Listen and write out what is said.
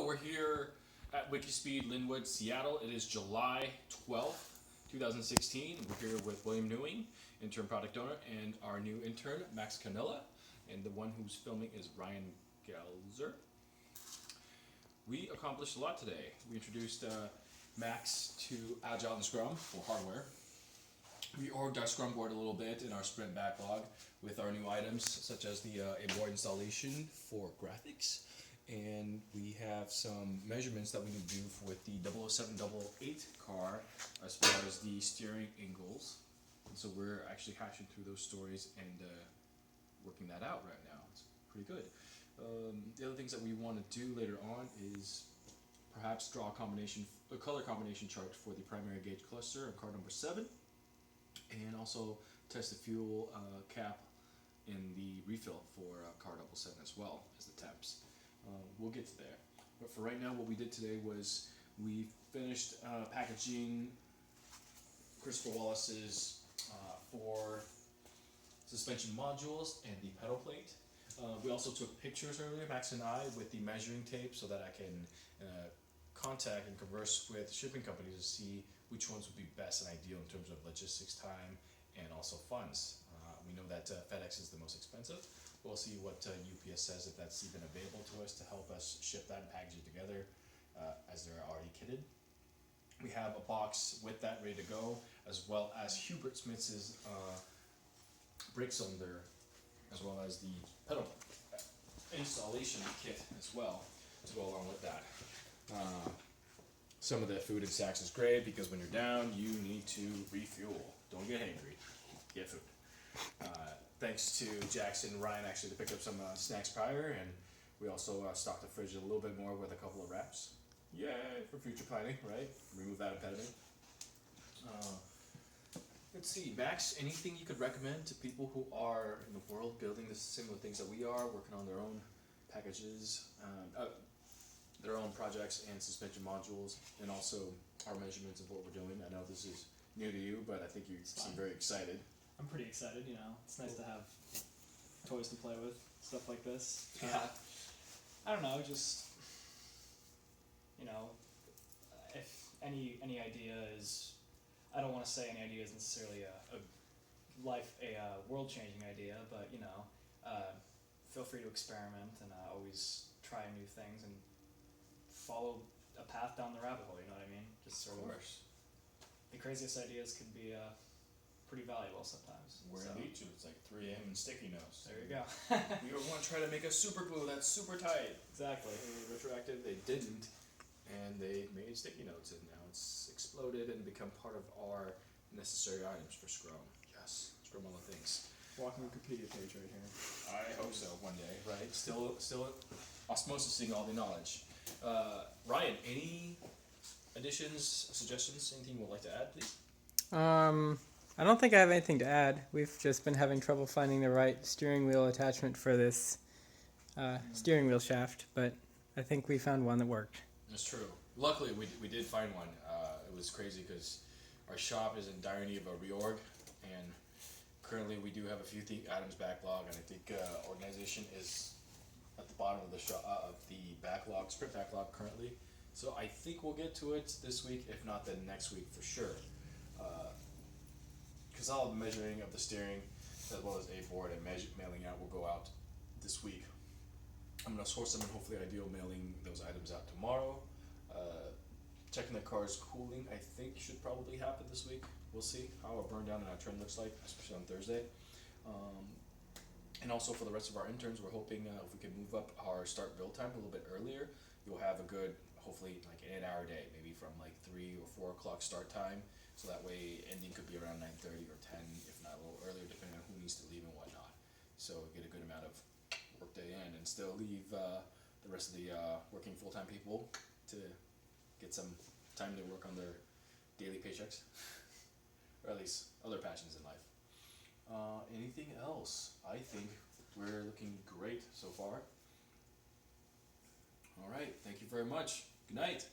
We're here at Wikispeed Linwood, Seattle. It is July 12th, 2016. We're here with William Newing, intern product owner, and our new intern, Max Canella. And the one who's filming is Ryan Gelzer. We accomplished a lot today. We introduced Max to Agile and Scrum for hardware. We orged our Scrum board a little bit in our sprint backlog with our new items, such as the a board installation for graphics. And we have some measurements that we need to do with the 00788 car as far as the steering angles. And so we're actually hashing through those stories and working that out right now. It's pretty good. The other things that we want to do later on is perhaps draw a color combination chart for the primary gauge cluster on car number 7, and also test the fuel cap in the refill for car 7 as well as the temps. We'll get to there. But for right now, what we did today was we finished packaging Christopher Wallace's 4 suspension modules and the pedal plate. We also took pictures earlier, Max and I, with the measuring tape so that I can contact and converse with shipping companies to see which ones would be best and ideal in terms of logistics, time, and also funds. We know that FedEx is the most expensive. We'll see what UPS says, if that's even available to us to help us ship that and package it together as they're already kitted. We have a box with that ready to go, as well as Hubert Smith's brake cylinder, as well as the pedal installation kit as well to go along with that. Some of the food in Saks is great because when you're down, you need to refuel. Don't get hangry. Get food. Thanks to Jackson and Ryan actually to pick up some snacks prior, and we also stocked the fridge a little bit more with a couple of wraps. Yay, for future planning, right? Remove that impediment. Let's see, Max, anything you could recommend to people who are in the world building the similar things that we are, working on their own packages, their own projects and suspension modules, and also our measurements of what we're doing? I know this is new to you, but I think you seem very excited. I'm pretty excited, it's nice to have toys to play with, stuff like this. Yeah. I don't know, just, if any idea is, I don't want to say any idea is necessarily a world-changing idea, but, feel free to experiment and always try new things and follow a path down the rabbit hole, you know what I mean? Just sort of the craziest ideas can be pretty valuable sometimes. We're in to. It's like 3 a.m. and sticky notes. There you go. We want to try to make a super glue that's super tight. Exactly. Retroactive, they didn't, and they made sticky notes, and now it's exploded and become part of our necessary items for Scrum. Yes, Scrum all the things. Walking Wikipedia page right here. I hope so one day, right? Still osmosising all the knowledge. Ryan, any additions, suggestions, anything you would like to add, please? I don't think I have anything to add. We've just been having trouble finding the right steering wheel attachment for this steering wheel shaft, but I think we found one that worked. That's true. Luckily, we did find one. It was crazy because our shop is in dire need of a reorg, and currently we do have a few items backlog, and I think organization is at the bottom of the backlog, sprint backlog currently. So I think we'll get to it this week, if not then next week for sure. Because all the measuring of the steering, as well as a board and mailing out, will go out this week. I'm going to source them and hopefully ideal mailing those items out tomorrow. Checking the car's cooling, I think, should probably happen this week. We'll see how our burn down and our trend looks like, especially on Thursday. And also for the rest of our interns, we're hoping if we can move up our start build time a little bit earlier, you'll have a good, hopefully like an 8-hour day, maybe from like 3 or 4 o'clock start time. So that way ending could be around 9:30 or 10, if not a little earlier, depending on who needs to leave and whatnot. So get a good amount of work day in and still leave the rest of the working full-time people to get some time to work on their daily paychecks, or at least other passions in life. Anything else? I think we're looking great so far. All right, thank you very much. Good night.